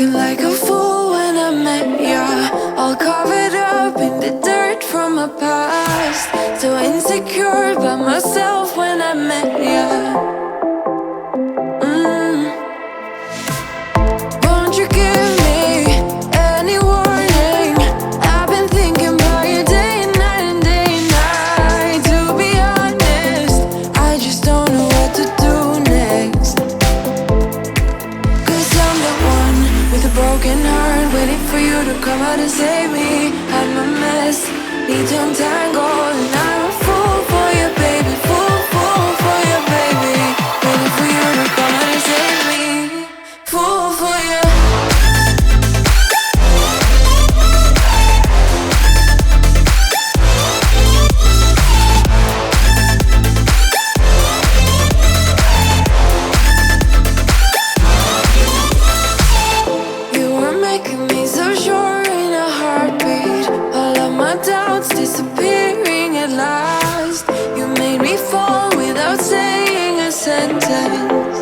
Acting like a fool when I met ya, all covered up in the dirt from my past. So insecure by myself when I met ya. Won't you give me any warning? I've been thinking about you day and night and day and night. To be honest, I just don't know what to do next. 'Cause I'm the one with a broken heart, waiting for you to come out and save me. I'm a mess, need to untangle, and I'm a fool for you, baby. Fool for you, baby. Waiting for you to come out and save me. Fool for you. You were making me so sure in a heartbeat. All of my doubts disappearing at last. You made me fall without saying a sentence.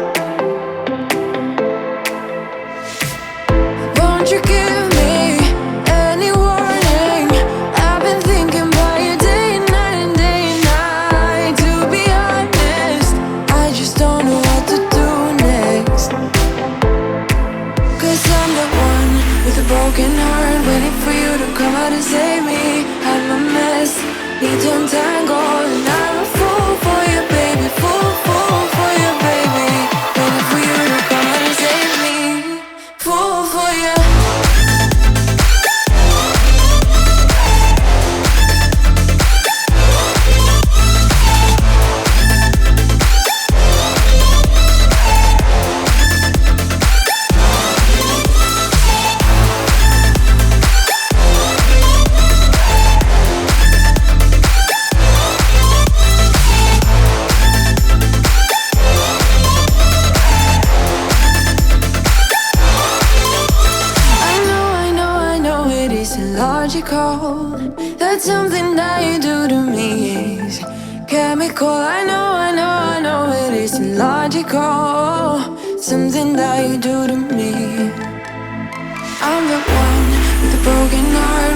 Won't you give me any warning? I've been thinking about you day and night and day and night. To be honest, I just don't know what to do next. 'Cause I'm the one with a broken heart, waiting for you to come out and save me. I'm a mess, need to untangle, and I'm a fool for you, baby. Fool for you, baby. Waiting for you to come out and save me. Fool for you. Logical, that something that you do to me is chemical. I know it isn't logical. Something that you do to me. I'm the one with a broken heart,